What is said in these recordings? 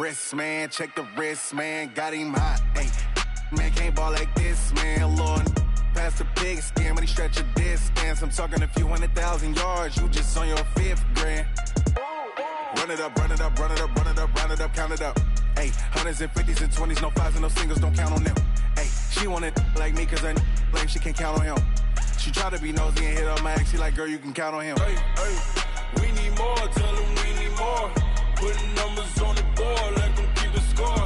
Wrist, man, check the wrist, man, got him hot, ayy. Man, can't ball like this, man, Lord. Past the big skin, when he stretch a distance. I'm talking a few 100,000 yards, you just on your 5th grand. Run it up, run it up, run it up, run it up, run it up, count it up. Ayy, hundreds and 50s and 20s, no 5s and no singles, don't count on them. Ayy, she want it like me, cause I like she can't count on him. She try to be nosy and hit up my ex, she like, girl, you can count on him. Hey, hey, we need more, tell them we need more. Putting numbers on the board, let them keep the score.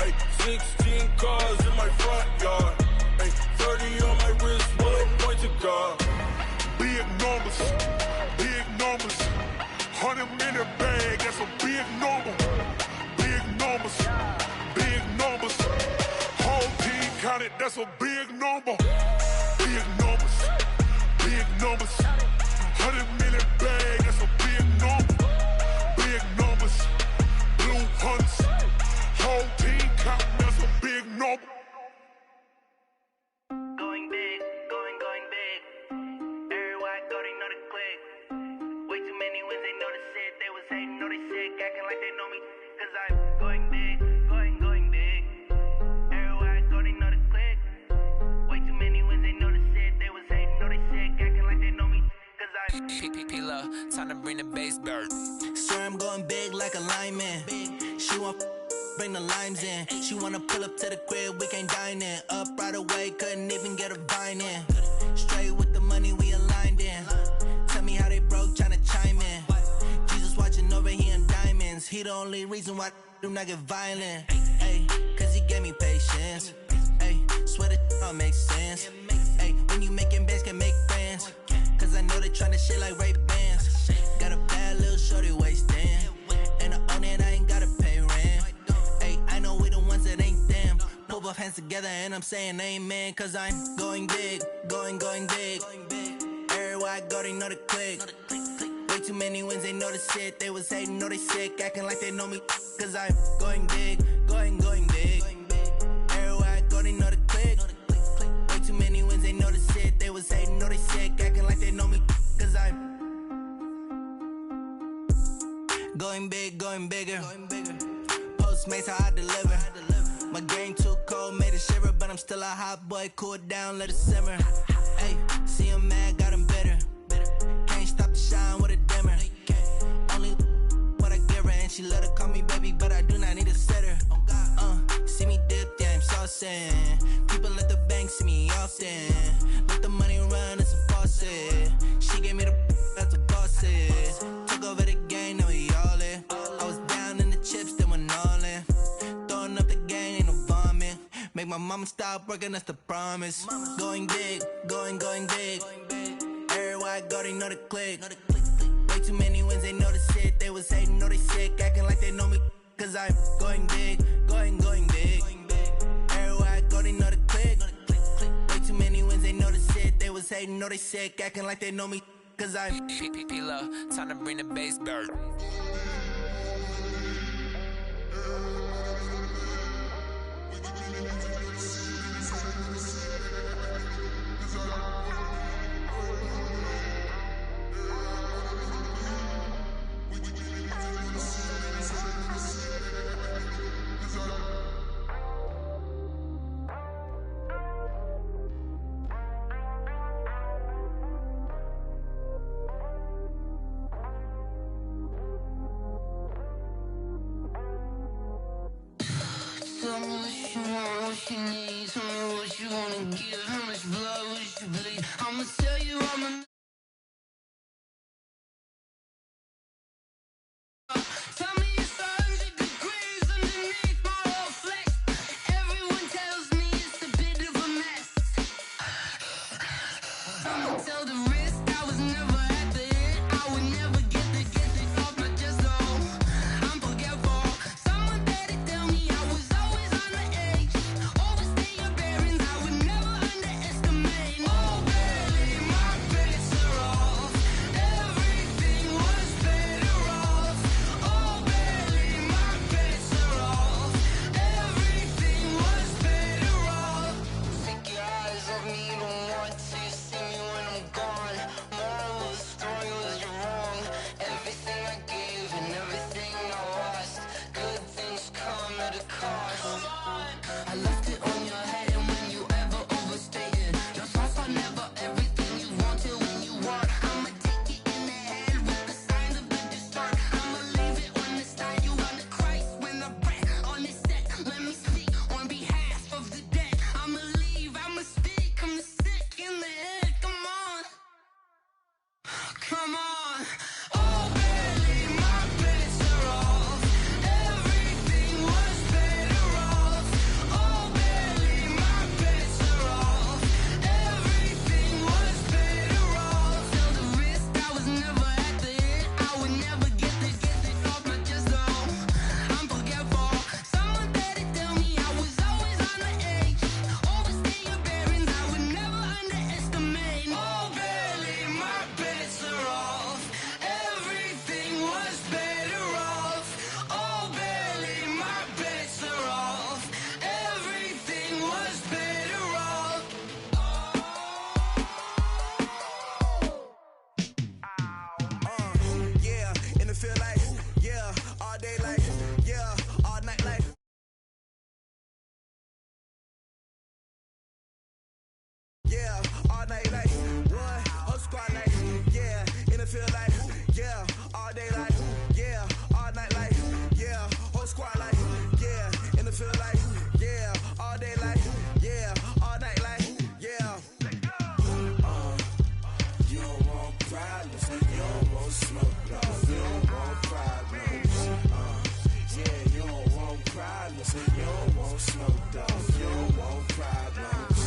Hey, 16 cars in my front yard. Hey, 30 on my wrist, what a point to God. Big numbers, 100 minute bag, that's a big number. Big numbers, whole team counted, that's a big number. Big numbers, 100 minute bag, that's a big number. Big numbers, blue hunts, whole team counting, that's a big number. Going big, going big. Everywhere I go, they know the click. Way too many wins, they know the shit. They was hating, know they sick, acting like they know me. Cause I'm going big, going big. Everywhere I go, they know the click. Way too many wins, they know the shit. They was hating, know they sick, acting like they know me. Cause I'm P-P-P-Love, time to bring the bass bird. Swear I'm going big like a lineman. She want bring the limes in. She wanna pull up to the crib, we can't dine in. Up right away, couldn't even get a vine in. Straight with the money we aligned in. Tell me how they broke, tryna chime in. Jesus watching over here in diamonds. He the only reason why do not get violent. Ay, cause he gave me patience. Ay, swear that all makes sense. Ay, when you making bands, can make friends. Cause I know they tryna shit like Ray-Bans. Got a bad little shorty wasting. And I own it, I ain't gotta pay rent. Ay, I know we the ones that ain't them. Pull both hands together and I'm saying amen. Cause I'm going big, going big. Everywhere I go, they know the click. Way too many wins, they know the shit. They was hating, know they sick, acting like they know me. Cause I'm going big, going big. Everywhere I go, they know the click. Way too many wins, they know the shit. They was hating, know they sick, acting like they know me. Cause I'm going big, going bigger. Postmates how I deliver. My game too cold, made it shiver. But I'm still a hot boy, cool it down, let it simmer. Hey, see him mad, got him bitter. Can't stop the shine with a dimmer. Only what I give her, and she let her call me baby, but I do not need a sitter. See me dip, yeah, I'm saucing. People at the bank see me often. Let the money run, it's a faucet. She gave me the that's a boss it. Took over the game, now we all in. I was down in the chips, then went all in. Throwing up the game, ain't no vomit. Make my mama stop working, that's the promise. Going big, going big. Everywhere I go, they know the click. Way too many wins, they know the shit. They was hating, know they sick, acting like they know me. Cause I'm going big, going big. Everywhere I go, they know the click. Way too many wins, they know the shit. They was hating, know they sick, acting like they know me. Cause I'm P-P-P-Love, time to bring the bass bird. Tell me what you want, what you need. Tell me what you wanna give. How much blood would you bleed? I'ma tell you I'm a tell me it's 100 degrees underneath my whole flesh. Everyone tells me it's a bit of a mess. I'ma tell the risk I was never at the end. I would never get the off my chest, though. I'm forgetful. Someone better tell me I was always on the edge. Overstay your bearings, I would never underestimate. Oh, barely, my face. the cost. I left it on your head, and when you ever overstay it, your thoughts are never everything you want till when you want. I'ma take it in the head with the signs of the distort. I'ma leave it on the side. You on the Christ when the breath on this set. Let me speak on behalf of the dead. I'ma leave, I'ma speak. I'm the sick in the head. Come on, come on. Oh, barely my bets are off. Everything was better off. Oh, barely my bets are off. Everything was better off. Till the risk, I was never at the hit. I would never get it off my chest though. I'm forgetful. Someone better tell me I was always on the edge. Overstay your bearings, I would never underestimate. Oh, barely my bets are off. Everything was better off. Oh, barely my bets are off. Everything was better off. Yeah, and it feel like, yeah, all day like, yeah, all night like. Yeah, all night like, what? Whole squad like, yeah, and it feel like, yeah, all day like, yeah, all night like, yeah, whole squad like, yeah, and it feel like, yeah, all day like, yeah, all night like, yeah. You don't want problems, you don't want smoke, dog. You don't want problems. Yeah, you don't want problems, you don't want smoke, dog. You don't want problems.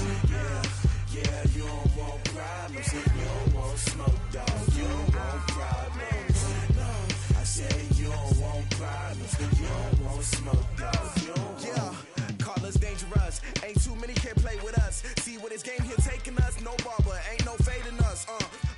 Yeah, you don't want problems, you don't want smoke, dog. You don't want problems. No, I said you don't want problems, you don't want smoke, dog. You don't Yeah, call us dangerous. Ain't too many can play with us. See what this game here taking us. No barber, ain't no fading us.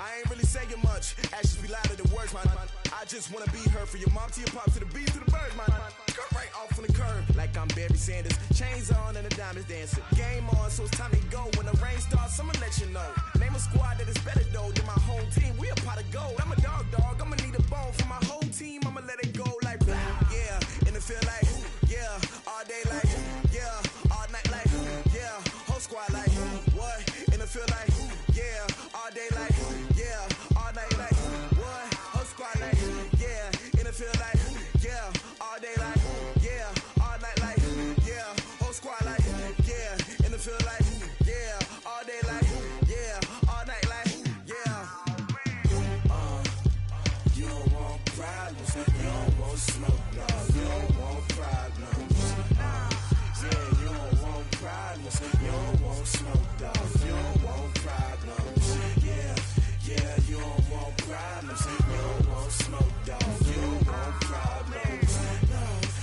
I ain't really saying much. Actions be louder than words, man. I just wanna be heard. For your mom to your pop to the beat to the birds, man. Cut right off on the curb like I'm Barry Sanders. Chains on and the diamonds dancing. Game on, so it's time to go. When the rain starts, I'ma let you know. Name a squad that is better though than my home team. We a pot of gold. I'm a dog. I'ma need a bone for my whole team. I'ma let it go like blah. Yeah, and it feel like, yeah, all day like, yeah, all night like, yeah, whole squad like, what? And it feel like, yeah, all day like, yeah, all night like, what? Whole squad like, yeah, and it feel like, yeah, all day like, yeah, all night like, yeah, whole squad like, yeah, and it feel like, yeah, all day like, yeah, all night like, yeah. You don't want problems, you don't want smoke, dog. You don't want problems. Yeah, you don't want problems, you don't want smoke, dog. You don't want problems. Yeah, you don't want problems, you don't want smoke, dog. You don't want problems. No,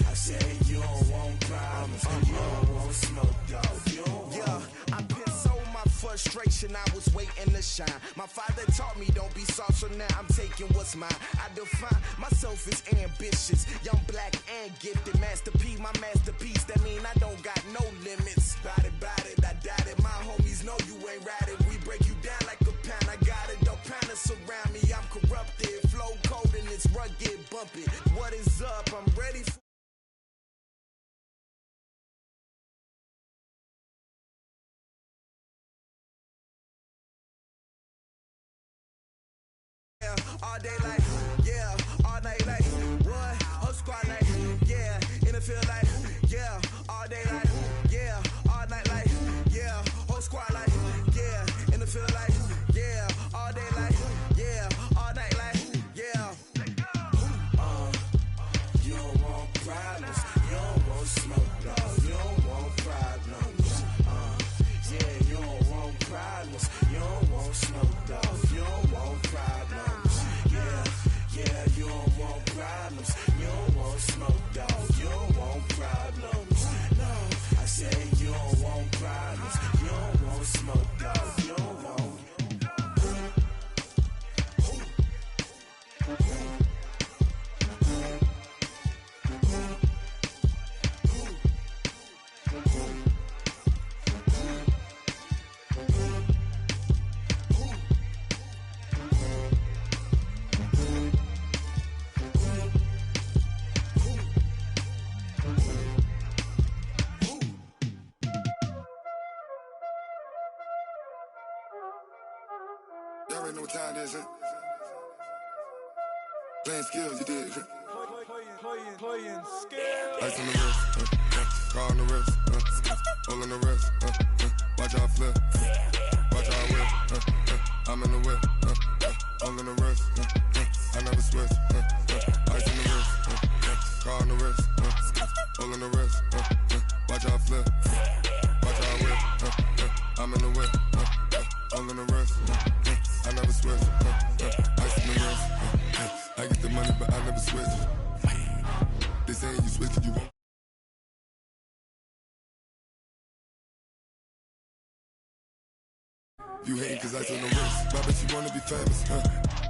I said you don't want problems, you don't want smoke, dog. You don't want. Yeah, I put so my frustration, I was waiting to shine. My father taught me don't be soft, so now I'm taking what's mine. I define myself as ambitious, young, black, and gifted. Master P, my masterpiece, that mean I don't got no limits. Bout it, I doubt it. My homies know you ain't ride it. We break you down like a pound. I got it, don't pound us around me. I'm corrupted, flow cold and it's rugged, bump it. What is up? I'm ready for. Yeah, all day like, yeah, all night like, what? Whole squad like, yeah, and it feel like, yeah, all day like, yeah, all night like, yeah, whole squad like, yeah, and it feel like, yeah, all day like, yeah, all night like, yeah. You don't want problems, you don't want smoke, dog. You don't want problems. Yeah, you don't want problems, you don't want smoke, dog. You don't want problems. Yeah, you don't want problems, you don't want smoke, dog. You don't want problems. already know what time it is, huh? Playing skills, you did. Playing skills. Ice on the wrist, car on the wrist, all on the wrist, watch out flip, watch out whip, I'm in the whip, all in the wrist, I never switch, ice on the wrist, car on the wrist, all in the wrist, watch out flip, watch out whip, I'm in the whip, all in the wrist, I never switch, ice on the wrist, I get the money but I never switch. They saying you switch, you won't. You hating cause ice on the wrist. My bitch, you wanna be famous,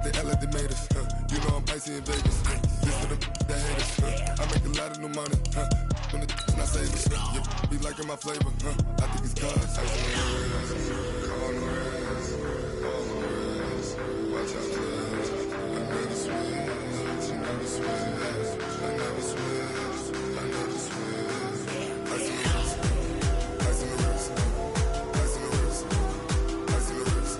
They act like they made us, You know I'm icy in Vegas, This for the that hate us, I make a lot of new money, When the not savers, You be liking my flavor, I think it's cause ice on the wrist, on the wrist, on the wrist. Watch out, please. I never switch, you never switch. I never switch, I never switch. Ice on the wrist, ice on the wrist, ice on the wrist, ice on the wrist, ice on the wrist,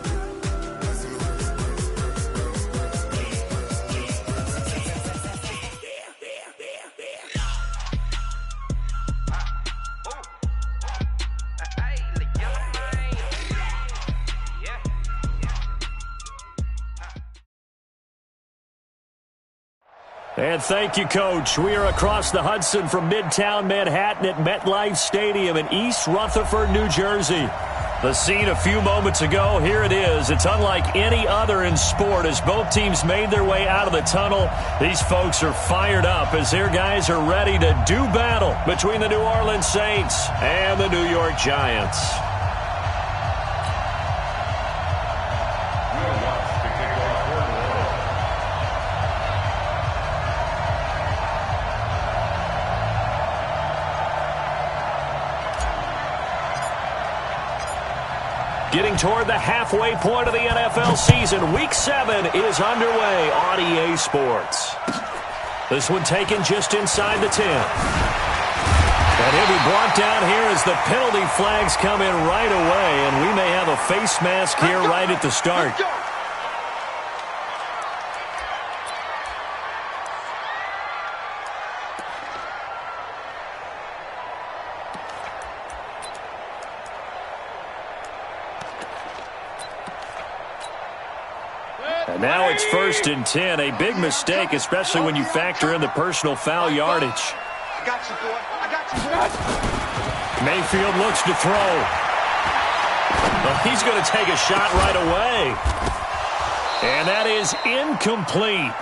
And thank you, Coach. We are across the Hudson from Midtown Manhattan at MetLife Stadium in East Rutherford, New Jersey. The scene a few moments ago, here it is. It's unlike any other in sport as both teams made their way out of the tunnel. These folks are fired up as their guys are ready to do battle between the New Orleans Saints and the New York Giants. Getting toward the halfway point of the NFL season, Week 7 is underway on EA Sports. This one taken just inside the 10. And he'll be brought down here as the penalty flags come in right away, and we may have a face mask here right at the start. And now it's 1st and 10, a big mistake, especially when you factor in the personal foul yardage. I got you, boy. I got you. Mayfield looks to throw. Well, he's going to take a shot right away. And that is incomplete.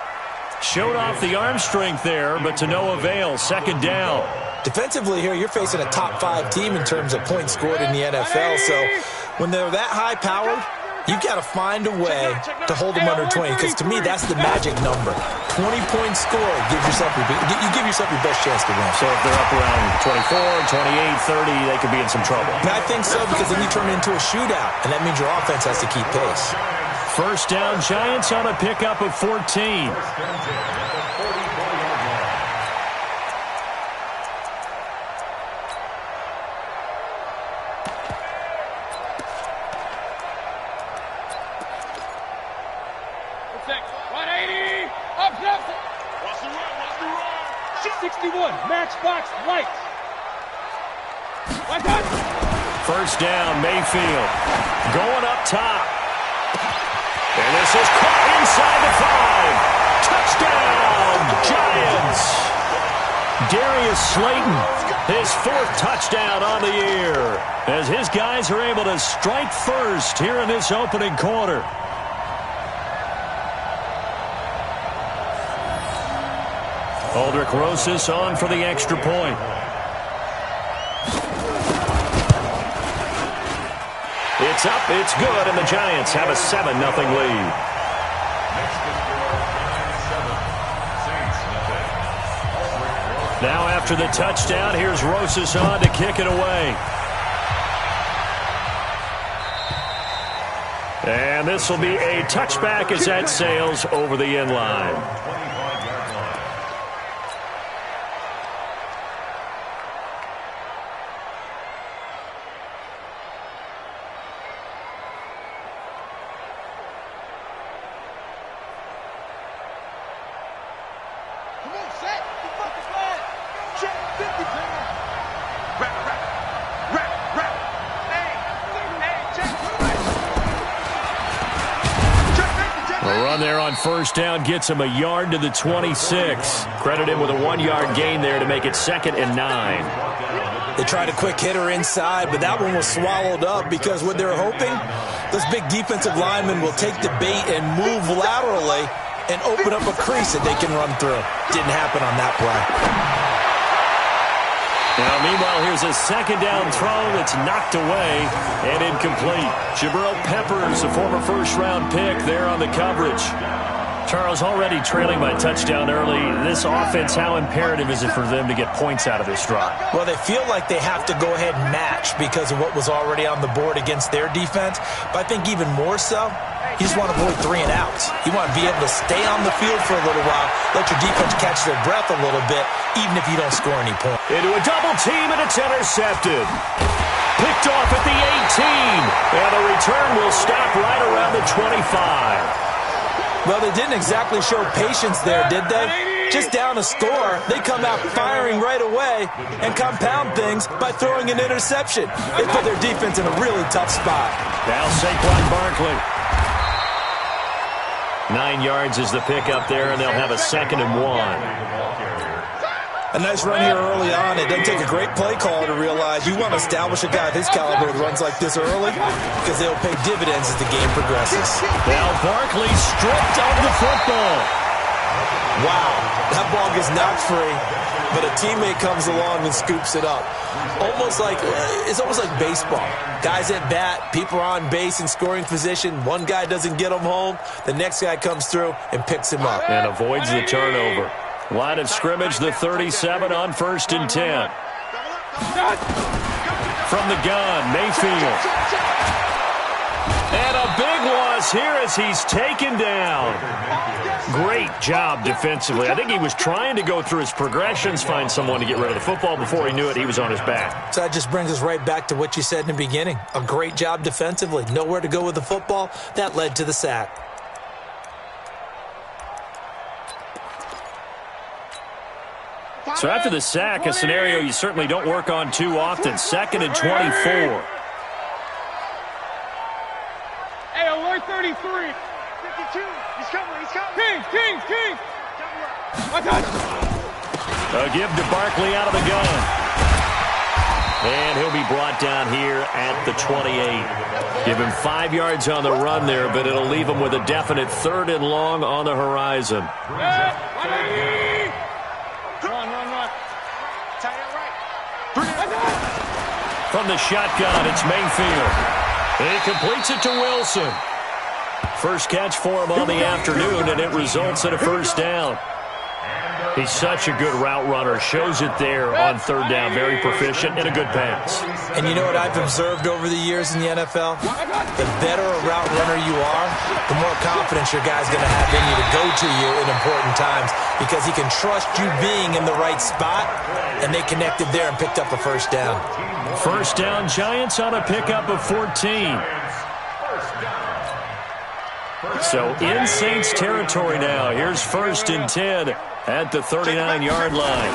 Showed off the arm strength there, but to no avail. 2nd down. Defensively here, you're facing a top 5 team in terms of points scored in the NFL. So when they're that high-powered, you've got to find a way to hold them under 20, because to me, that's the magic number. 20 points scored, you give yourself your best chance to win. So if they're up around 24, 28, 30, they could be in some trouble. And I think so, because then you turn it into a shootout, and that means your offense has to keep pace. 1st down, Giants on a pickup of 14. Matchbox lights. 1st down, Mayfield. Going up top. And this is caught inside the 5. Touchdown, Giants. Darius Slayton, his 4th touchdown on the year, as his guys are able to strike first here in this opening quarter. Aldrich Rosas on for the extra point. It's up, it's good, and the Giants have a 7-0 lead. Now after the touchdown, here's Rosas on to kick it away. And this will be a touchback as that sails over the end line. A run there on first down gets him a yard to the 26. Credit him with a 1-yard gain there to make it 2nd and 9. They tried a quick hitter inside, but that one was swallowed up because what they're hoping, those big defensive linemen will take the bait and move laterally and open up a crease that they can run through. Didn't happen on that play. Now, meanwhile, here's a 2nd down throw that's knocked away and incomplete. Jabril Peppers, a former first-round pick, there on the coverage. Charles, already trailing by touchdown early. This offense, how imperative is it for them to get points out of this drive? Well, they feel like they have to go ahead and match because of what was already on the board against their defense. But I think even more so, you just want to avoid 3 and outs. You want to be able to stay on the field for a little while, let your defense catch their breath a little bit, even if you don't score any points. Into a double team, and it's intercepted. Picked off at the 18, and the return will stop right around the 25. Well, they didn't exactly show patience there, did they? Just down a score, they come out firing right away and compound things by throwing an interception. They put their defense in a really tough spot. Now Saquon Barkley. 9 yards is the pickup there, and they'll have a 2nd and 1. A nice run here early on. It doesn't take a great play caller to realize you want to establish a guy of his caliber with runs like this early because they'll pay dividends as the game progresses. Now Barkley stripped of the football. Wow, that ball gets knocked free, but a teammate comes along and scoops it up. It's almost like baseball. Guys at bat, people are on base in scoring position. One guy doesn't get him home. The next guy comes through and picks him up. And avoids the turnover. Line of scrimmage, the 37 on 1st and 10. From the gun, Mayfield. And a big loss here as he's taken down. Great job defensively. I think he was trying to go through his progressions, find someone to get rid of the football. Before he knew it, he was on his back. So that just brings us right back to what you said in the beginning. A great job defensively. Nowhere to go with the football. That led to the sack. So after the sack, a scenario you certainly don't work on too often. 2nd and 24. Hey, alert 33. 52. He's coming. King. Watch out. A give to Barkley out of the gun. And he'll be brought down here at the 28. Give him 5 yards on the run there, but it'll leave him with a definite 3rd and long on the horizon. From the shotgun, it's Mayfield. He completes it to Wilson. First catch for him on the afternoon, and it results in a 1st down. He's such a good route runner. Shows it there on 3rd down. Very proficient and a good pass. And you know what I've observed over the years in the NFL? The better a route runner you are, the more confidence your guy's going to have in you to go to you in important times because he can trust you being in the right spot, and they connected there and picked up a 1st down. 1st down, Giants on a pickup of 14. So in Saints territory now. Here's 1st and 10 at the 39-yard line.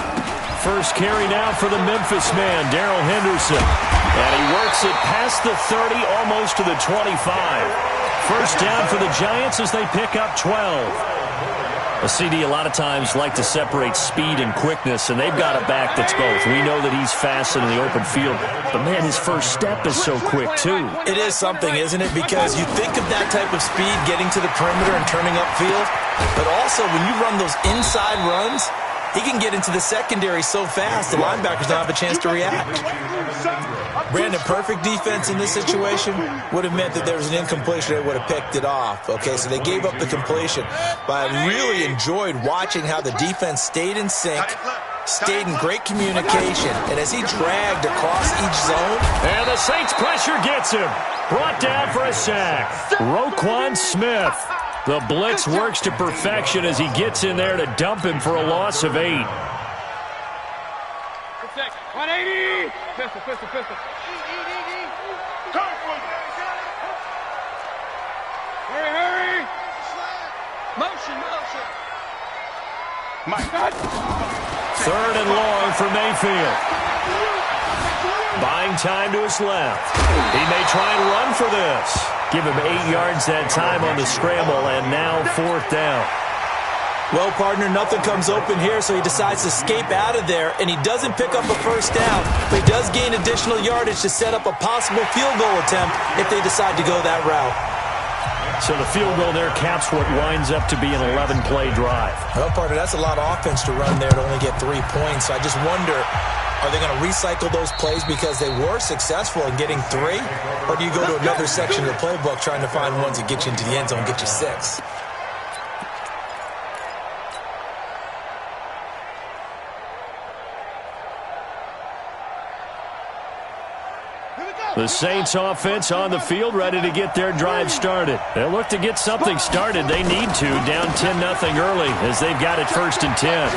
First carry now for the Memphis man, Darrell Henderson. And he works it past the 30, almost to the 25. 1st down for the Giants as they pick up 12. A CD a lot of times like to separate speed and quickness, and they've got a back that's both. We know that he's fast in the open field, but, man, his first step is so quick, too. It is something, isn't it? Because you think of that type of speed getting to the perimeter and turning upfield, but also when you run those inside runs, he can get into the secondary so fast the linebackers don't have a chance to react. Brandon, perfect defense in this situation would have meant that there was an incompletion that would have picked it off. Okay, so they gave up the completion. But I really enjoyed watching how the defense stayed in sync, stayed in great communication, and as he dragged across each zone. And the Saints pressure gets him. Brought down for a sack. Roquan Smith. The blitz works to perfection as he gets in there to dump him for a loss of 8. 180. Pistol. Hurry. Motion. My God. Third and long for Mayfield. Buying time to his left. He may try and run for this. Give him 8 yards that time on the scramble, and now 4th down. Well, partner, nothing comes open here, so he decides to escape out of there, and he doesn't pick up a first down, but he does gain additional yardage to set up a possible field goal attempt if they decide to go that route. So the field goal there caps what winds up to be an 11-play drive. Well, partner, that's a lot of offense to run there to only get 3 points. So I just wonder, are they going to recycle those plays because they were successful in getting 3? Or do you go to another section of the playbook trying to find ones that get you into the end zone and get you 6? The Saints offense on the field, ready to get their drive started. They'll look to get something started. They need to, down 10-0 early as they've got it 1st and 10.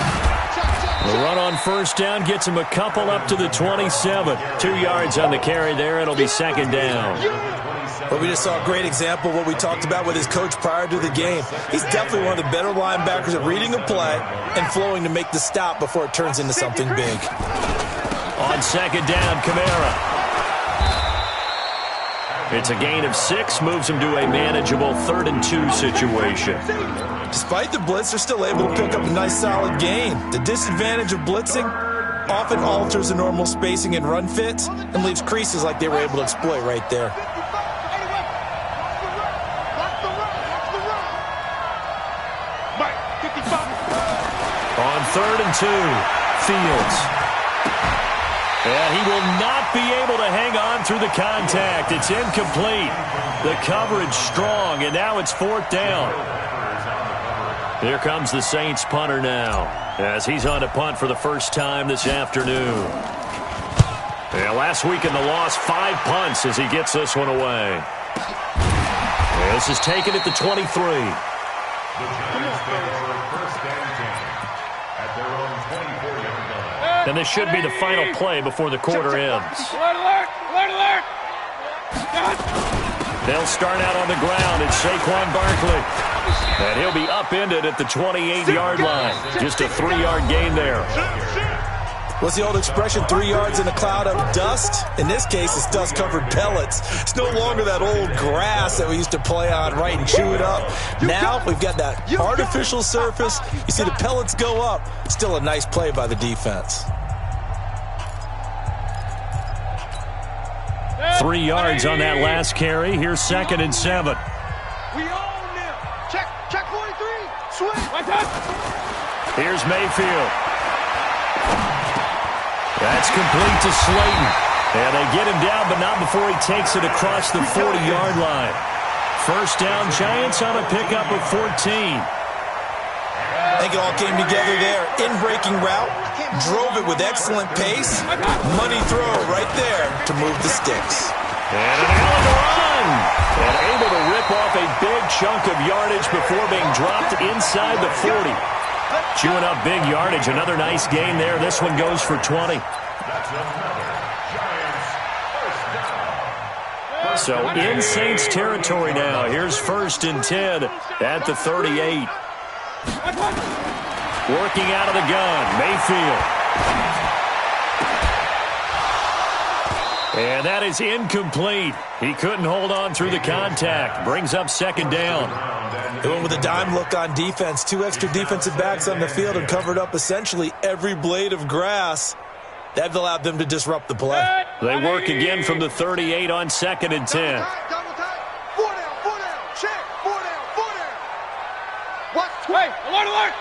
The run on first down gets them a couple up to the 27. 2 yards on the carry there. It'll be 2nd down. Well, we just saw a great example of what we talked about with his coach prior to the game. He's definitely one of the better linebackers at reading a play and flowing to make the stop before it turns into something big. On 2nd down, Kamara. It's a gain of 6, moves him to a manageable 3rd and 2 situation. Despite the blitz, they're still able to pick up a nice solid gain. The disadvantage of blitzing often alters the normal spacing and run fits and leaves creases like they were able to exploit right there. On 3rd and 2, Fields. And he will not be able to hang on through the contact. It's incomplete. The coverage strong, and now it's 4th down. Here comes the Saints punter now, as he's on to punt for the first time this afternoon. Yeah, last week in the loss, 5 punts as he gets this one away. Yeah, this is taken at the 23. And this should be the final play before the quarter ends. Alert! Alert! They'll start out on the ground. It's Saquon Barkley. And he'll be upended at the 28-yard line. Just a 3-yard gain there. What's the old expression, 3 yards in a cloud of dust? In this case, it's dust-covered pellets. It's no longer that old grass that we used to play on, right, and chew it up. Now we've got that artificial surface. You see the pellets go up. Still a nice play by the defense. 3 yards on that last carry. Here's 2nd and 7. We own them. Check 43. Swing. Here's Mayfield. That's complete to Slayton. And they get him down, but not before he takes it across the 40-yard line. First down, Giants on a pickup of 14. I think it all came together there. In-breaking route, drove it with excellent pace. Money throw right there to move the sticks. And an Allen run. And able to rip off a big chunk of yardage before being dropped inside the 40. Chewing up big yardage. Another nice gain there. This one goes for 20. So in Saints territory now. Here's 1st and 10 at the 38. Working out of the gun, Mayfield. And that is incomplete. He couldn't hold on through the contact. Brings up 2nd down. They went with a dime look on defense. 2 extra defensive backs on the field and covered up essentially every blade of grass. That allowed them to disrupt the play. They work again from the 38 on 2nd and 10. Double time. 4 down. Check. 4 down. Watch. Hey, alert.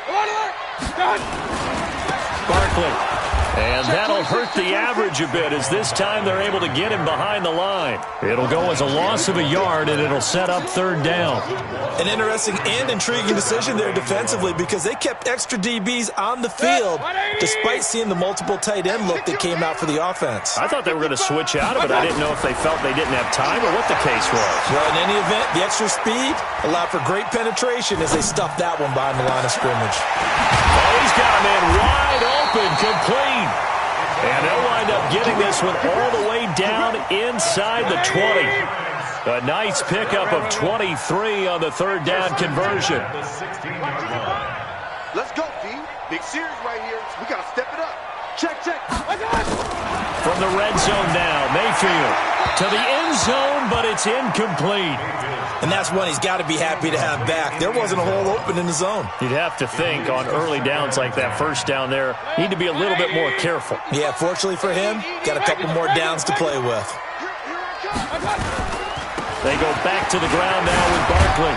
Barkley. And that'll hurt the average a bit as this time they're able to get him behind the line. It'll go as a loss of a yard, and it'll set up 3rd down. An interesting and intriguing decision there defensively because they kept extra DBs on the field despite seeing the multiple tight end look that came out for the offense. I thought they were going to switch out of it. I didn't know if they felt they didn't have time or what the case was. Well, in any event, the extra speed allowed for great penetration as they stuffed that one behind the line of scrimmage. Oh, he's got him in wide open, complete. And they'll wind up getting this one all the way down inside the 20. A nice pickup of 23 on the 3rd down conversion. Let's go, D. Big series right here. We got to step it up. Check. From the red zone now, Mayfield to the end zone, but it's incomplete. And that's one he's got to be happy to have back. There wasn't a hole open in the zone. You'd have to think on early downs like that first down there, need to be a little bit more careful. Yeah, fortunately for him, got a couple more downs to play with. They go back to the ground now with Barkley.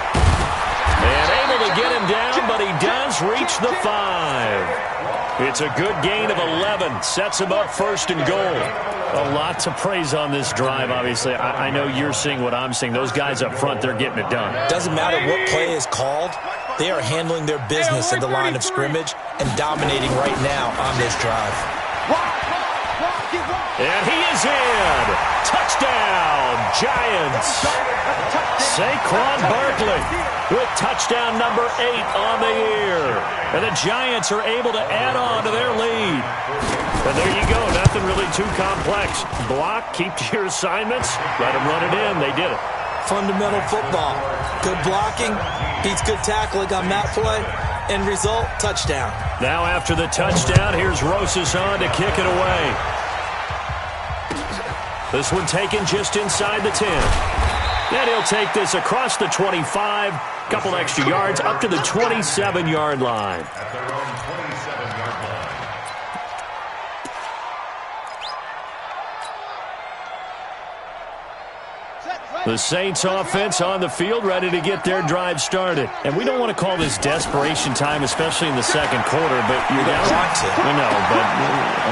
And able to get him down, but he does reach the 5. It's a good gain of 11. Sets him up first and goal. A lot to praise on this drive, obviously. I know you're seeing what I'm seeing. Those guys up front, they're getting it done. Doesn't matter what play is called. They are handling their business at the line of scrimmage and dominating right now on this drive. And he is in. Touchdown, Giants. Saquon Barkley with touchdown number 8 on the year. And the Giants are able to add on to their lead. And there you go. Nothing really too complex. Block, keep to your assignments, let them run it in. They did it. Fundamental football. Good blocking, beats good tackling on that play. End result, touchdown. Now after the touchdown, here's Rosas on to kick it away. This one taken just inside the 10. And he'll take this across the 25, couple extra yards, up to the 27-yard line. The Saints offense on the field, ready to get their drive started. And we don't want to call this desperation time, especially in the second quarter, but you're down. I know, but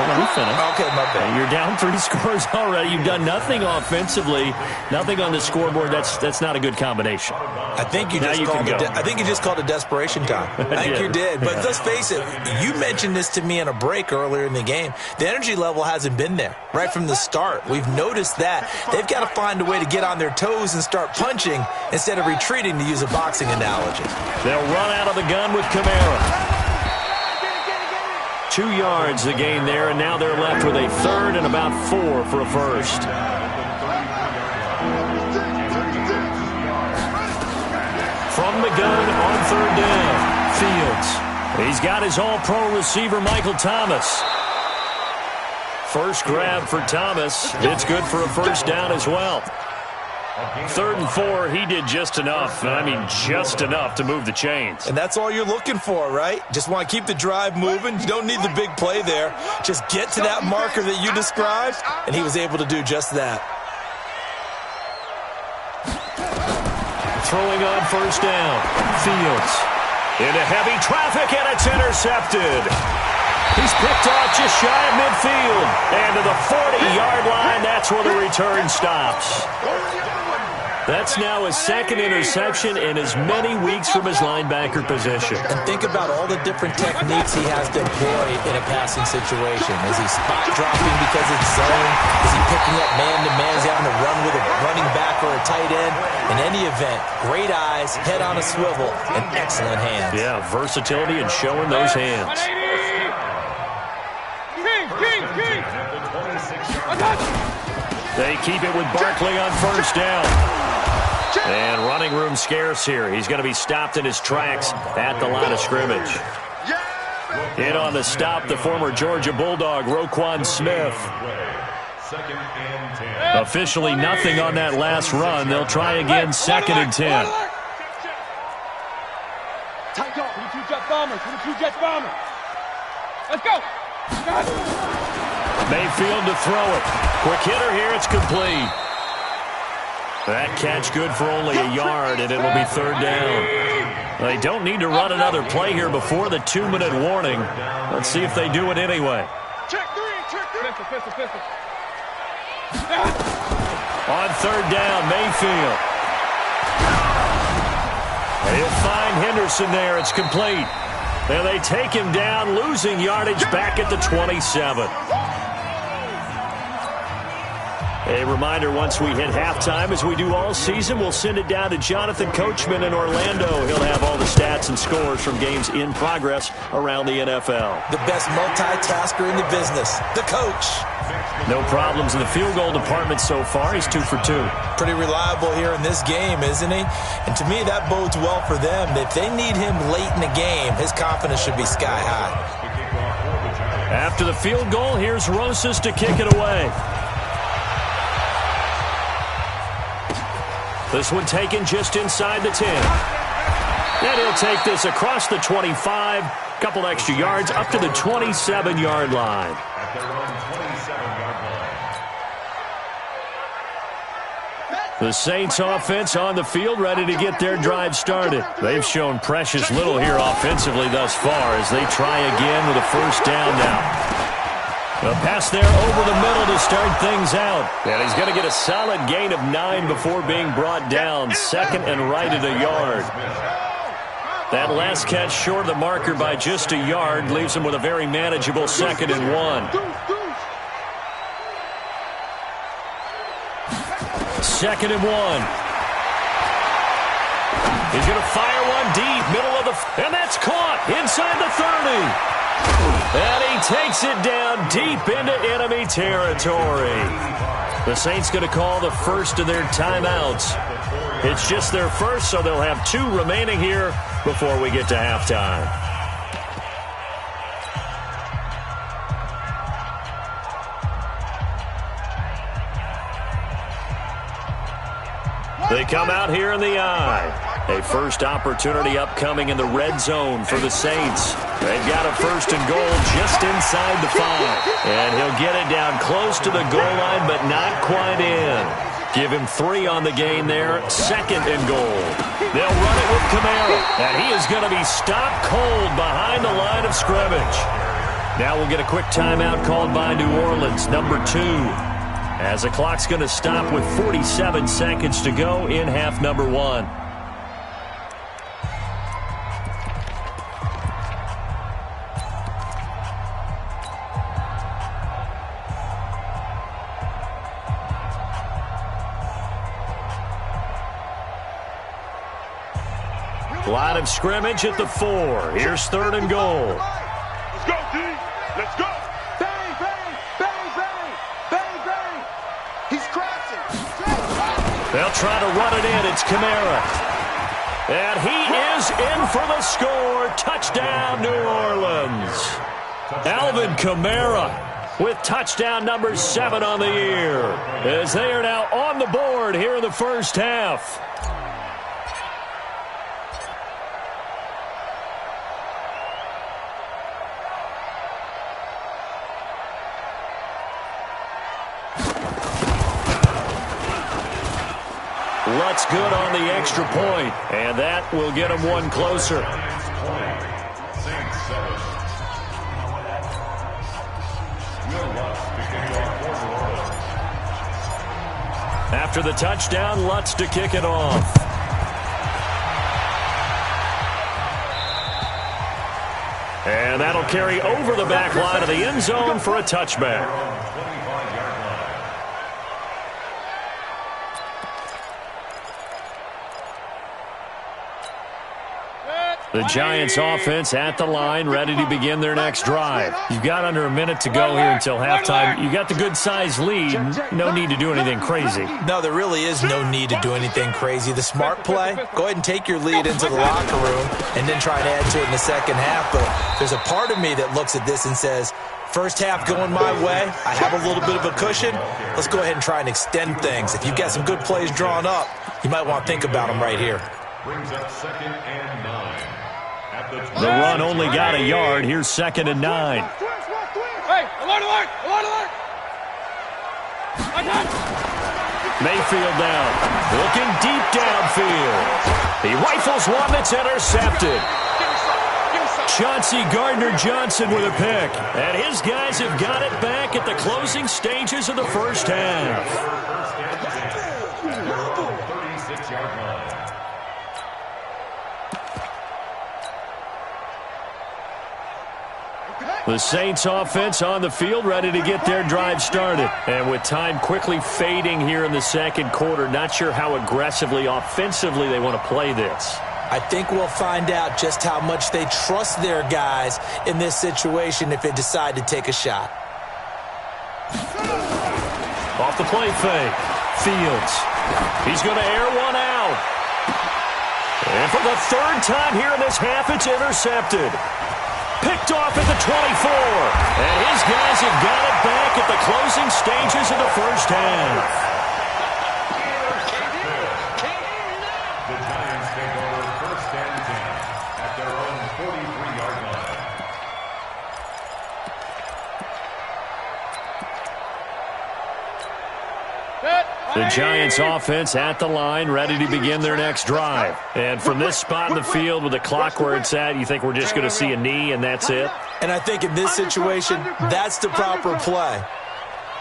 let me finish. Okay, my bad. You're down 3 scores already. You've done nothing offensively, nothing on the scoreboard. That's not a good combination. I think you just called it desperation time. I think you did. But let's face it, you mentioned this to me in a break earlier in the game. The energy level hasn't been there right from the start. We've noticed that. They've got to find a way to get on their toes and start punching instead of retreating, to use a boxing analogy. They'll run out of the gun with Kamara. 2 yards the gain there, and now they're left with a third and about 4 for a first. From the gun on third down, Fields. He's got his all-pro receiver, Michael Thomas. First grab for Thomas. It's good for a first down as well. 3rd and 4, he did just enough. I mean, just enough to move the chains. And that's all you're looking for, right? Just want to keep the drive moving. You don't need the big play there. Just get to that marker that you described, and he was able to do just that. Throwing on first down, Fields. Into heavy traffic, and it's intercepted. He's picked off just shy of midfield. And to the 40-yard line, that's where the return stops. That's now his second interception in as many weeks from his linebacker position. And think about all the different techniques he has to employ in a passing situation. Is he spot dropping because it's zone? Is he picking up man-to-man? Is he having to run with a running back or a tight end? In any event, great eyes, head on a swivel, and excellent hands. Yeah, versatility and showing those hands. They keep it with Barkley on first down. And running room scarce here. He's going to be stopped in his tracks at the line of scrimmage. In on the stop, the former Georgia Bulldog, Roquan Smith. Officially nothing on that last run. They'll try again, 2nd and 10. Tight dog. 22 Jet Bomber. 22 Jet Bomber. Let's go. Mayfield to throw it. Quick hitter here. It's complete. That catch good for only a yard, and it'll be 3rd down. They don't need to run another play here before the 2-minute warning. Let's see if they do it anyway. Check 3. Pistol. On 3rd down, Mayfield. He'll find Henderson there. It's complete. And they take him down, losing yardage back at the 27. A reminder, once we hit halftime, as we do all season, we'll send it down to Jonathan Coachman in Orlando. He'll have all the stats and scores from games in progress around the NFL. The best multitasker in the business, the coach. No problems in the field goal department so far. He's 2 for 2. Pretty reliable here in this game, isn't he? And to me, that bodes well for them. If they need him late in the game, his confidence should be sky high. After the field goal, here's Rosas to kick it away. This one taken just inside the 10. And he'll take this across the 25, couple extra yards up to the 27-yard line. The Saints offense on the field, ready to get their drive started. They've shown precious little here offensively thus far as they try again with a first down now. A pass there over the middle to start things out. And he's going to get a solid gain of 9 before being brought down. Second and right at a yard. That last catch short of the marker by just a yard leaves him with a very manageable 2nd and 1. 2nd and 1. He's going to fire one deep, middle of the... And that's caught inside the 30. And he takes it down deep into enemy territory. The Saints going to call the first of their timeouts. It's just their first, so they'll have 2 remaining here before we get to halftime. They come out here in the eye. A first opportunity upcoming in the red zone for the Saints. They've got a first and goal just inside the 5. And he'll get it down close to the goal line, but not quite in. Give him 3 on the gain there. 2nd and goal. They'll run it with Kamara. And he is going to be stopped cold behind the line of scrimmage. Now we'll get a quick timeout called by New Orleans, number 2. As the clock's going to stop with 47 seconds to go in half number 1. Line of scrimmage at the 4. Here's 3rd and goal. Let's go, D. Let's go. Bang, bang, bang, bang, bang, bang. He's crashing. They'll try to run it in. It's Kamara. And he is in for the score. Touchdown, New Orleans. Alvin Kamara with touchdown number 7 on the year, as they are now on the board here in the first half. Lutz good on the extra point, and that will get him 1 closer. After the touchdown, Lutz to kick it off. And that'll carry over the back line of the end zone for a touchback. The Giants offense at the line, ready to begin their next drive. You've got under a minute to go here until halftime. You got the good-sized lead. No need to do anything crazy. No, there really is no need to do anything crazy. The smart play, go ahead and take your lead into the locker room and then try and add to it in the second half. But there's a part of me that looks at this and says, first half going my way, I have a little bit of a cushion. Let's go ahead and try and extend things. If you've got some good plays drawn up, you might want to think about them right here. Brings up 2nd and 9. The run only got a yard. Here's 2nd and 9. Hey, alert, alert, alert, alert. Mayfield down. Looking deep downfield. He rifles one that's intercepted. Chauncey Gardner-Johnson with a pick. And his guys have got it back at the closing stages of the first half. 36-yard line. The Saints offense on the field, ready to get their drive started. And with time quickly fading here in the second quarter, not sure how aggressively, offensively they want to play this. I think we'll find out just how much they trust their guys in this situation if they decide to take a shot. Off the play fake. Fields. He's going to air one out. And for the third time here in this half, it's intercepted. Picked off at the 24. And his guys have got it back at the closing stages of the first half. The Giants take over first and 10 at their own 43-yard line. The Giants offense at the line, ready to begin their next drive. And from this spot in the field with the clock where it's at, you think we're just going to see a knee and that's it? And I think in this situation, that's the proper play.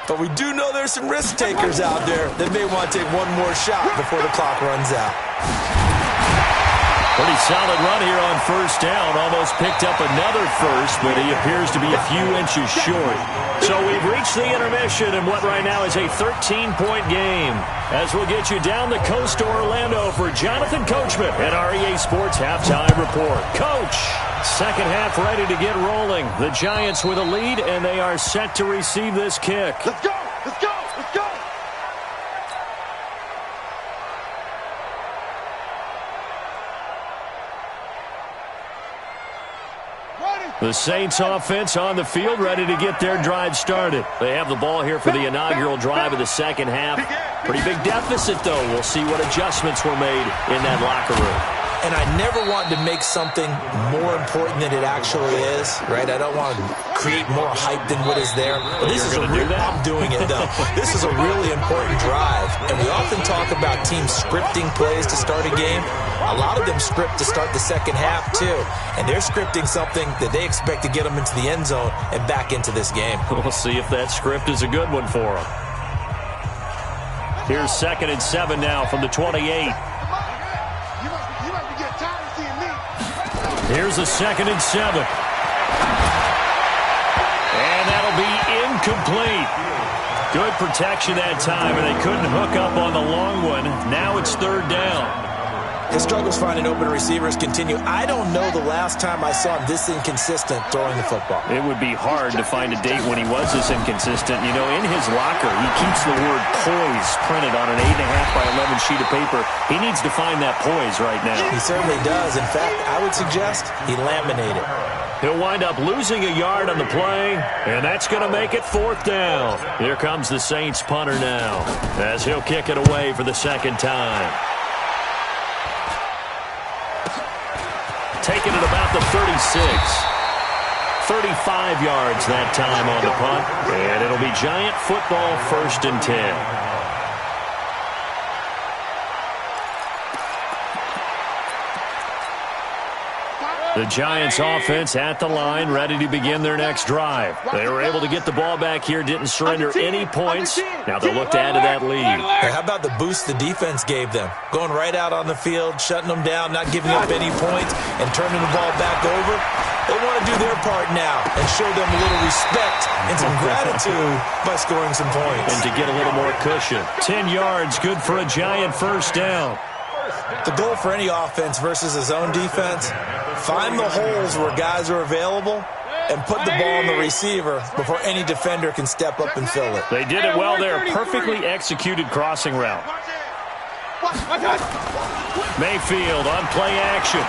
But we do know there's some risk takers out there that may want to take one more shot before the clock runs out. Pretty solid run here on first down. Almost picked up another first, but he appears to be a few inches short. So we've reached the intermission in what right now is a 13-point game. As we'll get you down the coast to Orlando for Jonathan Coachman at our EA Sports Halftime Report. Coach, second half ready to get rolling. The Giants with a lead, and they are set to receive this kick. Let's go! Let's go! Let's go! The Saints offense on the field, ready to get their drive started. They have the ball here for the inaugural drive of the second half. Pretty big deficit, though. We'll see what adjustments were made in that locker room. And I never want to make something more important than it actually is, right? I don't want to create more hype than what is there. But this is I'm doing it, though. This is a really important drive. And we often talk about teams scripting plays to start a game. A lot of them script to start the second half, too. And they're scripting something that they expect to get them into the end zone and back into this game. We'll see if that script is a good one for them. Here's 2nd and 7 now from the 28. Here's a 2nd and 7. And that'll be incomplete. Good protection that time, and they couldn't hook up on the long one. Now it's 3rd down. His struggles finding open receivers continue. I don't know the last time I saw him this inconsistent throwing the football. It would be hard to find a date when he was this inconsistent. You know, in his locker, he keeps the word poise printed on an 8.5 by 11 sheet of paper. He needs to find that poise right now. He certainly does. In fact, I would suggest he laminate it. He'll wind up losing a yard on the play, and that's going to make it 4th down. Here comes the Saints punter now, as he'll kick it away for the second time. Taking it about the 36. 35 yards that time on the punt. And it'll be Giant football 1st and 10. The Giants offense at the line, ready to begin their next drive. They were able to get the ball back here, didn't surrender any points. Now they'll look to add to that lead. Hey, how about the boost the defense gave them? Going right out on the field, shutting them down, not giving up any points, and turning the ball back over. They want to do their part now and show them a little respect and some gratitude by scoring some points. And to get a little more cushion. 10 yards, good for a Giant 1st down. The goal for any offense versus his own defense, find the holes where guys are available and put the ball on the receiver before any defender can step up and fill it. They did it well there. Perfectly executed crossing route. Mayfield on play action.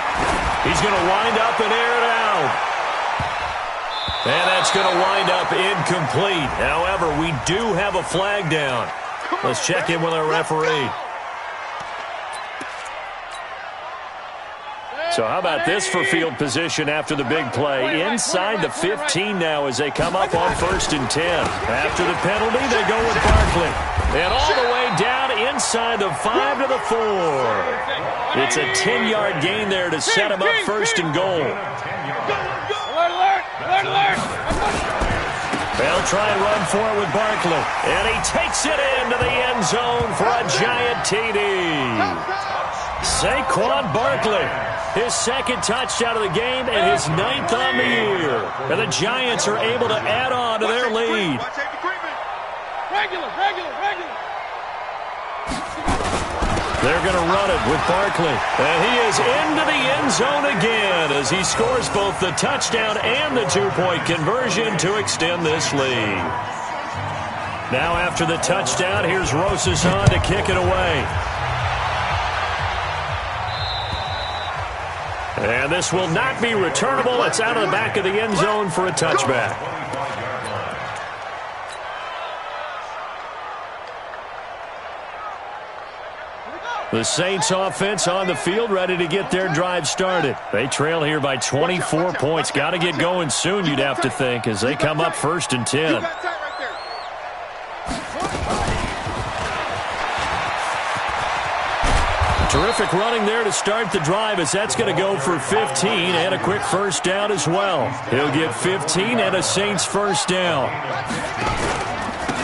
He's going to wind up and air it out. And that's going to wind up incomplete. However, we do have a flag down. Let's check in with our referee. So how about this for field position after the big play? Inside the 15 now as they come up on 1st and 10. After the penalty, they go with Barkley. And all the way down inside the 5 to the 4. It's a 10-yard gain there to set them up 1st and goal. They'll try and run for it with Barkley. And he takes it into the end zone for a Giant TD. Saquon Barkley. His 2nd touchdown of the game and his 9th on the year. And the Giants are able to add on to their lead. They're going to run it with Barkley. And he is into the end zone again as he scores both the touchdown and the 2-point conversion to extend this lead. Now after the touchdown, here's Rosas on to kick it away. And this will not be returnable. It's out of the back of the end zone for a touchback. The Saints offense on the field, ready to get their drive started. They trail here by 24 points. Got to get going soon, you'd have to think, as they come up 1st and 10. Terrific running there to start the drive, as that's going to go for 15 and a quick first down as well. He'll get 15 and a Saints first down.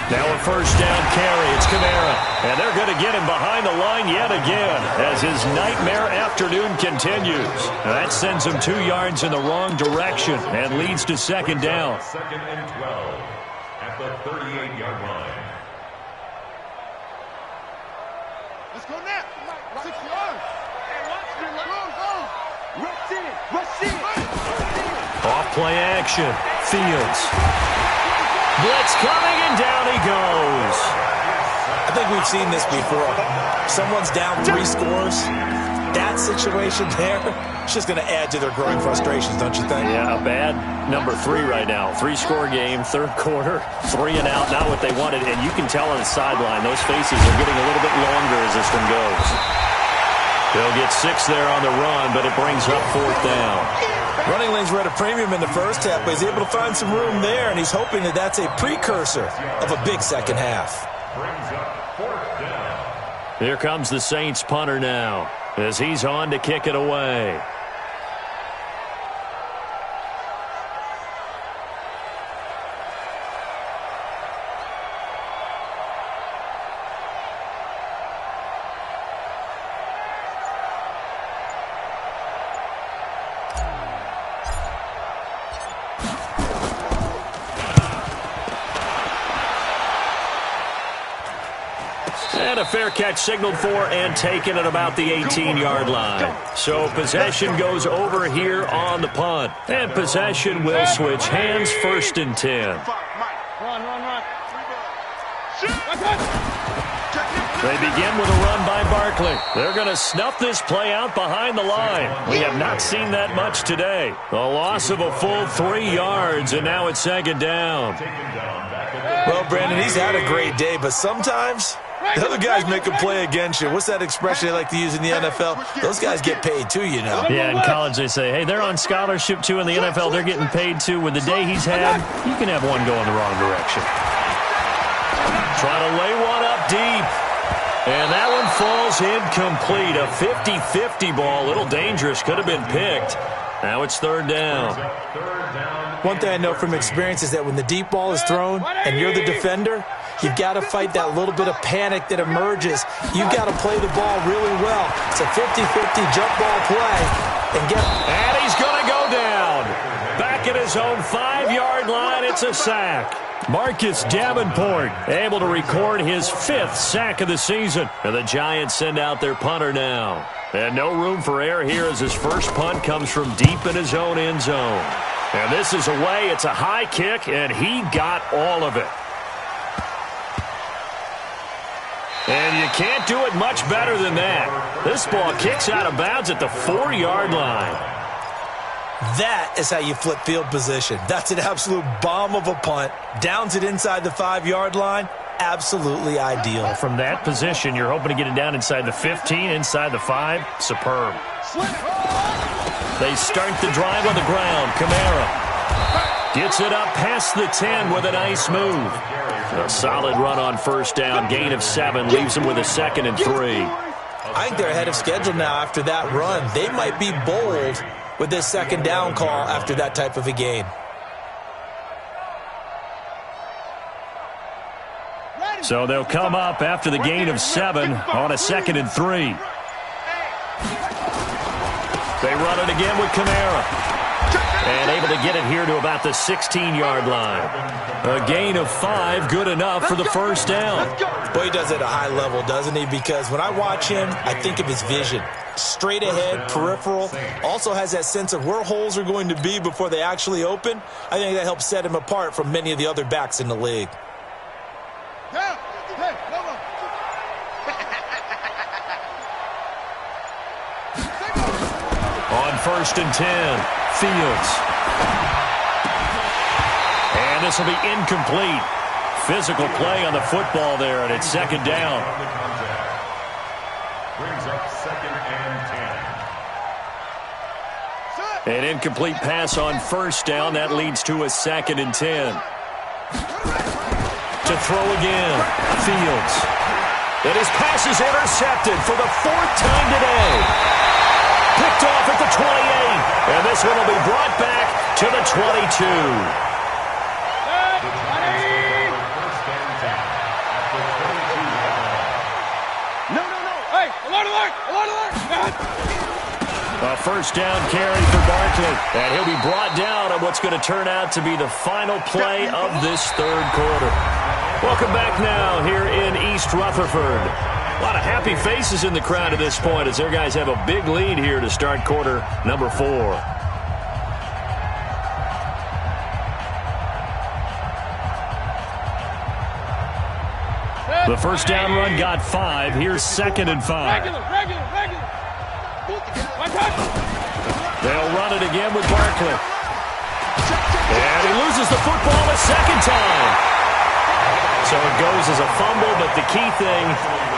Now a first down carry. It's Kamara. And they're going to get him behind the line yet again as his nightmare afternoon continues. That sends him 2 yards in the wrong direction and leads to second down. 2nd and 12 at the 38-yard line. Let's go now. 6 yards. Rush in. Rush in. Off play action. Fields. Blitz coming, and down he goes. I think we've seen this before. Someone's down 3 scores. That situation there, it's just going to add to their growing frustrations, don't you think? Yeah, a bad number 3 right now. 3-score game, 3rd quarter, 3 and out, not what they wanted. And you can tell on the sideline, those faces are getting a little bit longer as this one goes. They'll get 6 there on the run, but it brings up 4th down. Running lanes were at a premium in the first half, but he's able to find some room there, and he's hoping that that's a precursor of a big second half. Brings up 4th down. Here comes the Saints punter now as he's on to kick it away. And a fair catch signaled for and taken at about the 18-yard line. So possession goes over here on the punt. And possession will switch hands, 1st and 10. Run. They begin with a run by Barkley. They're going to snuff this play out behind the line. We have not seen that much today. A loss of a full 3 yards, and now it's 2nd down. Well, Brandon, he's had a great day, but sometimes the other guys make a play against you. What's that expression they like to use in the NFL? Those guys get paid too, you know. Yeah, in college they say, hey, they're on scholarship too. In the NFL, they're getting paid too. With the day he's had, you can have one go in the wrong direction. Trying to lay one up deep. And that one falls incomplete. A 50-50 ball. A little dangerous. Could have been picked. Now it's 3rd down. One thing I know from experience is that when the deep ball is thrown and you're the defender, you've got to fight that little bit of panic that emerges. You've got to play the ball really well. It's a 50-50 jump ball play. And he's going to go down. Back at his own 5-yard line, it's a sack. Marcus Davenport able to record his 5th sack of the season. And the Giants send out their punter now. And no room for error here as his first punt comes from deep in his own end zone. And this is away. It's a high kick, and he got all of it. And you can't do it much better than that. This ball kicks out of bounds at the 4-yard line. That is how you flip field position. That's an absolute bomb of a punt. Downs it inside the 5-yard line. Absolutely ideal. From that position, you're hoping to get it down inside the 15, inside the 5. Superb. They start the drive on the ground. Kamara gets it up past the 10 with a nice move. A solid run on first down. Gain of 7 leaves them with a 2nd and 3. I think they're ahead of schedule now after that run. They might be bold with this 2nd down call after that type of a gain. So they'll come up after the gain of 7 on a 2nd and 3. They run it again with Kamara. And able to get it here to about the 16-yard line. A gain of 5, good enough for the first down. Boy, he does it at a high level, doesn't he? Because when I watch him, I think of his vision. Straight ahead, peripheral. Also has that sense of where holes are going to be before they actually open. I think that helps set him apart from many of the other backs in the league. 1st and 10. Fields. And this will be incomplete. Physical play on the football there, and it's 2nd down. Brings up 2nd and 10. An incomplete pass on 1st down. That leads to a 2nd and 10. To throw again. Fields. And his pass is intercepted for the 4th time today. Picked off at the 28. And this one will be brought back to the 22. A 1st down carry for Barkley. And he'll be brought down on what's going to turn out to be the final play of this 3rd quarter. Welcome back now here in East Rutherford. A lot of happy faces in the crowd at this point as their guys have a big lead here to start quarter number 4. The 1st down run got 5. Here's 2nd and 5. They'll run it again with Barkley. And he loses the football a 2nd time. So it goes as a fumble, but the key thing,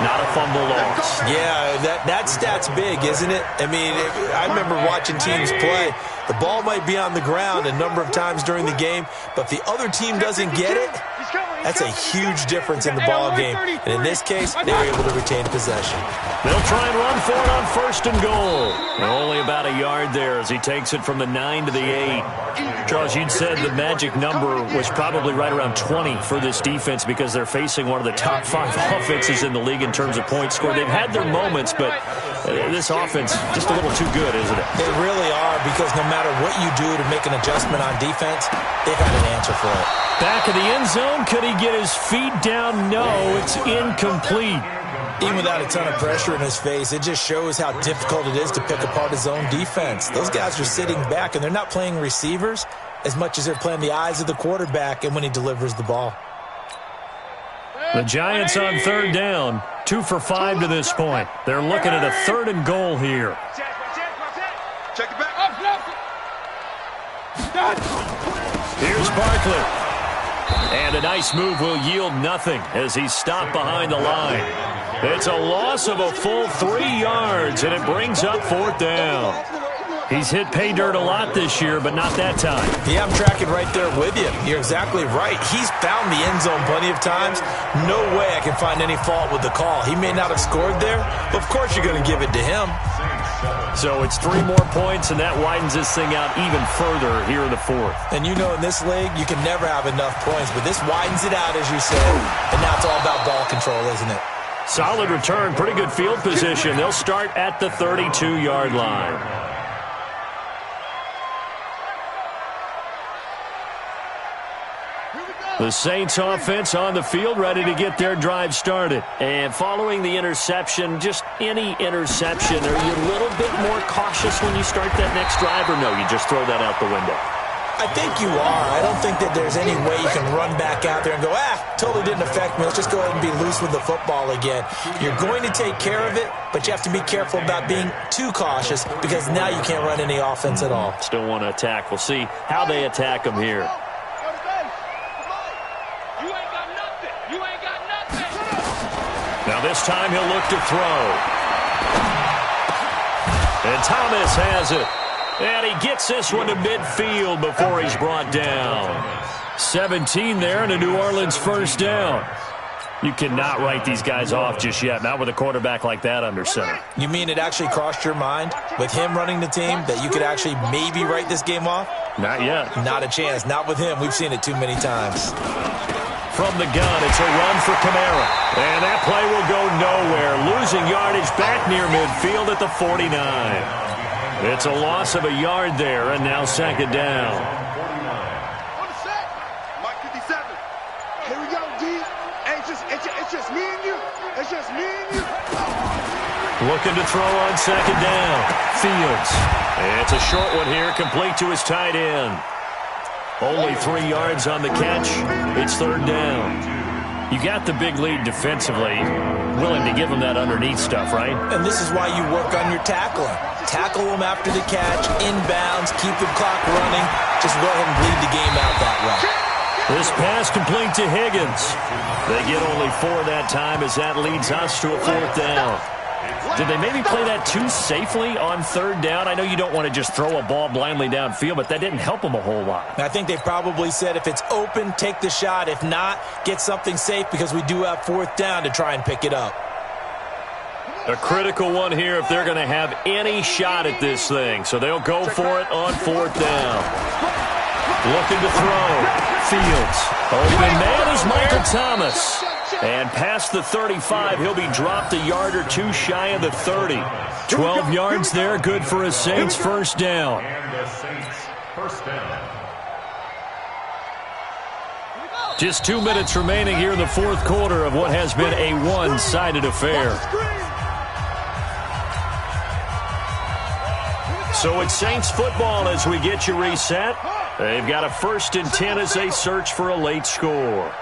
not a fumble loss. Yeah, that stat's big, isn't it? I mean, I remember watching teams play. The ball might be on the ground a number of times during the game, but if the other team doesn't get it, that's a huge difference in the ball game. And in this case, they were able to retain possession. They'll try and run for it on 1st and goal. Only about a yard there as he takes it from the 9 to the 8. Charles, you'd said the magic number was probably right around 20 for this defense because they're facing one of the top 5 offenses in the league in terms of points scored. They've had their moments, but this offense just a little too good, isn't it? They really are, because no matter what you do to make an adjustment on defense, they've had an answer for it. Back of the end zone, could he get his feet down? No, it's incomplete. Even without a ton of pressure in his face, it just shows how difficult it is to pick apart his own defense. Those guys are sitting back, and they're not playing receivers as much as they're playing the eyes of the quarterback and when he delivers the ball. The Giants on 3rd down, 2 for 5 to this point. They're looking at a 3rd and goal here. Check it back. Here's Barkley. And a nice move will yield nothing as he's stopped behind the line. It's a loss of a full 3 yards, and it brings up 4th down. He's hit pay dirt a lot this year, but not that time. Yeah, I'm tracking right there with you. You're exactly right. He's found the end zone plenty of times. No way I can find any fault with the call. He may not have scored there, but of course you're going to give it to him. So it's 3 more points, and that widens this thing out even further here in the 4th. And you know in this league, you can never have enough points, but this widens it out, as you said, and now it's all about ball control, isn't it? Solid return, pretty good field position. They'll start at the 32-yard line. The Saints offense on the field, ready to get their drive started. And following the interception, just any interception, are you a little bit more cautious when you start that next drive, or no, you just throw that out the window? I think you are. I don't think that there's any way you can run back out there and go, totally didn't affect me. Let's just go ahead and be loose with the football again. You're going to take care of it, but you have to be careful about being too cautious because now you can't run any offense at all. Still want to attack. We'll see how they attack them here. Now this time he'll look to throw. And Thomas has it. And he gets this one to midfield before he's brought down. 17 there and a New Orleans 1st down. You cannot write these guys off just yet, not with a quarterback like that under center. You mean it actually crossed your mind with him running the team that you could actually maybe write this game off? Not yet. Not a chance. Not with him. We've seen it too many times. From the gun, it's a run for Kamara. And that play will go nowhere. Losing yardage back near midfield at the 49. It's a loss of a yard there, and now 2nd down. On the set. Mike 57. Here we go, D. It's just me and you. It's just me and you. Looking to throw on 2nd down. Fields. It's a short one here, complete to his tight end. Only 3 yards on the catch. It's 3rd down. You got the big lead defensively. willing to give him that underneath stuff, right? And this is why you work on your tackling. Tackle him after the catch, inbounds, keep the clock running. Just go ahead and bleed the game out that way. This pass complete to Higgins. They get only 4 that time as that leads us to a 4th down. Did they maybe play that too safely on 3rd down? I know you don't want to just throw a ball blindly downfield, but that didn't help them a whole lot. I think they probably said if it's open, take the shot. If not, get something safe because we do have 4th down to try and pick it up. A critical one here if they're going to have any shot at this thing. So they'll go for it on 4th down. Looking to throw. Fields. Open man is Michael Thomas. And past the 35, he'll be dropped a yard or 2 shy of the 30. 12 yards there, good for a Saints 1st down. And the Saints 1st down. Just 2 minutes remaining here in the 4th quarter of what has been a one-sided affair. So it's Saints football as we get you reset. They've got a 1st and 10 as they search for a late score.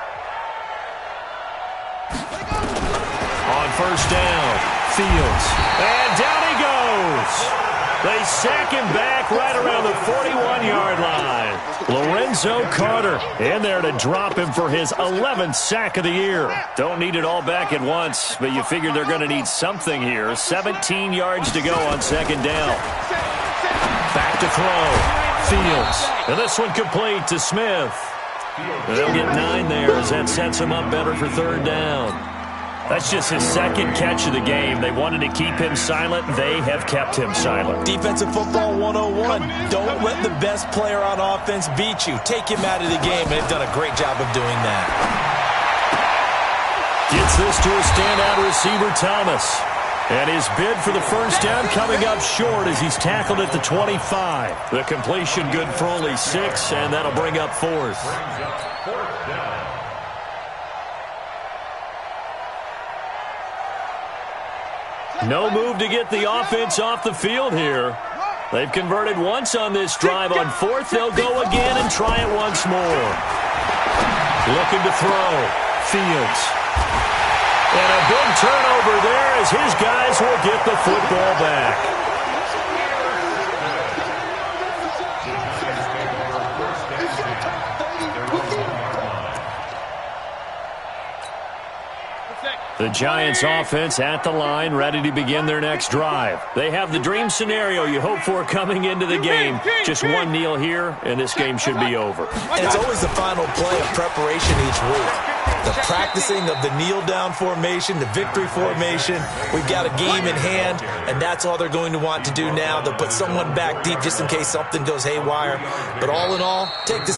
On 1st down, Fields. And down he goes. They sack him back right around the 41-yard line. Lorenzo Carter in there to drop him for his 11th sack of the year. Don't need it all back at once, but you figure they're going to need something here. 17 yards to go on 2nd down. Back to throw. Fields. And this one complete to Smith. They'll get 9 there as that sets him up better for 3rd down. That's just his 2nd catch of the game. They wanted to keep him silent. They have kept him silent. Defensive football 101. Don't let the best player on offense beat you. Take him out of the game, and they've done a great job of doing that. Gets this to a standout receiver, Thomas. And his bid for the 1st down coming up short as he's tackled at the 25. The completion good for only 6, and that'll bring up 4th. No move to get the offense off the field here. They've converted once on this drive. On 4th, they'll go again and try it once more. Looking to throw. Fields. And a big turnover there as his guys will get the football back. The Giants offense at the line, ready to begin their next drive. They have the dream scenario you hope for coming into the game. Just one kneel here, and this game should be over. And it's always the final play of preparation each week. The practicing of the kneel-down formation, the victory formation. We've got a game in hand, and that's all they're going to want to do now. They'll put someone back deep just in case something goes haywire. But all in all, take this